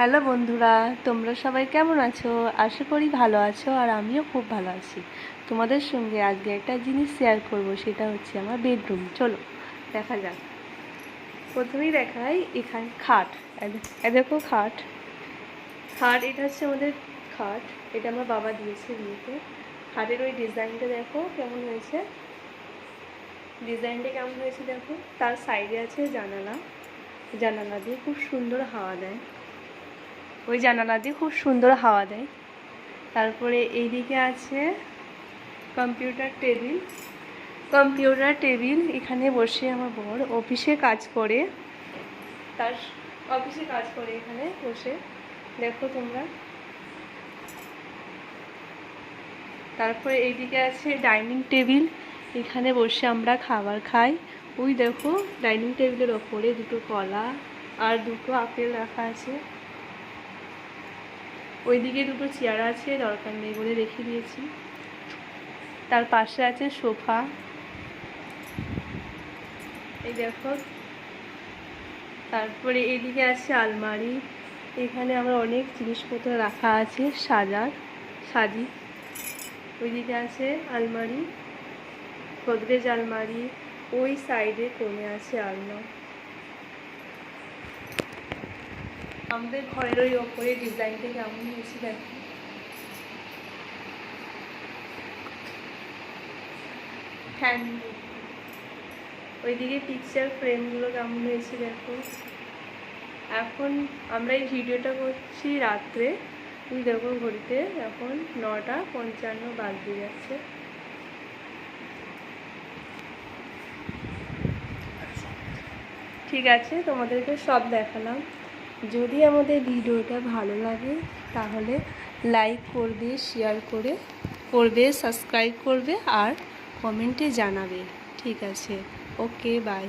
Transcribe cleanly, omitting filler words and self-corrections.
Hello বন্ধুরা, তোমরা সবাই কেমন আছো? আশা করি ভালো আছো, আর আমিও খুব ভালো আছি। তোমাদের সঙ্গে আজকে একটা জিনিস শেয়ার করব, সেটা হচ্ছে আমার বেডরুম। চলো দেখা যাক। প্রথমেই দেখাই, এখানে খাট। দেখো খাট। এটা হচ্ছে আমাদের খাট। এটা আমার বাবা দিয়েছে বিয়েতে। খাটের ওই ডিজাইনটা দেখো কেমন হয়েছে। দেখো। তার সাইডে আছে জানালা। জানালা দিয়ে খুব সুন্দর হাওয়া দেয়। তারপরে এইদিকে আছে কম্পিউটার টেবিল। এখানে বসে আমার বর অফিসে কাজ করে। এখানে বসে, দেখো তোমরা। তারপরে এইদিকে আছে ডাইনিং টেবিল। এখানে বসে আমরা খাবার খাই। ওই দেখো, ডাইনিং টেবিলের ওপরে দুটো কলা আর দুটো আপেল রাখা আছে। ওইদিকে দুটো চেয়ার আছে, দরকার নেই বলে রেখে দিয়েছি। তার পাশে আছে সোফা। এই দেখো। তারপরে এদিকে আছে আলমারি। এখানে আমার অনেক জিনিসপত্র রাখা আছে সাজি। ওইদিকে আছে আলমারি, গোদরেজ আলমারি। ওই সাইডে কোণে আছে আলনা। আমাদের ঘরের ওই ওপরে ডিজাইনটা কেমন হয়েছে দেখো। ফ্যান। ওইদিকে পিকচার ফ্রেমগুলো কেমন হয়েছে দেখো। এখন আমরা এই ভিডিওটা করছি রাত্রে। তুমি দেখো ঘড়িতে এখন 9:55 বাজতে যাচ্ছে। ঠিক আছে, তোমাদেরকে সব দেখালাম। যদি আমাদের ভিডিওটা ভালো লাগে তাহলে লাইক করবে, শেয়ার করবে, সাবস্ক্রাইব করবে আর কমেন্টে জানাবে। ঠিক আছে, ওকে, বাই।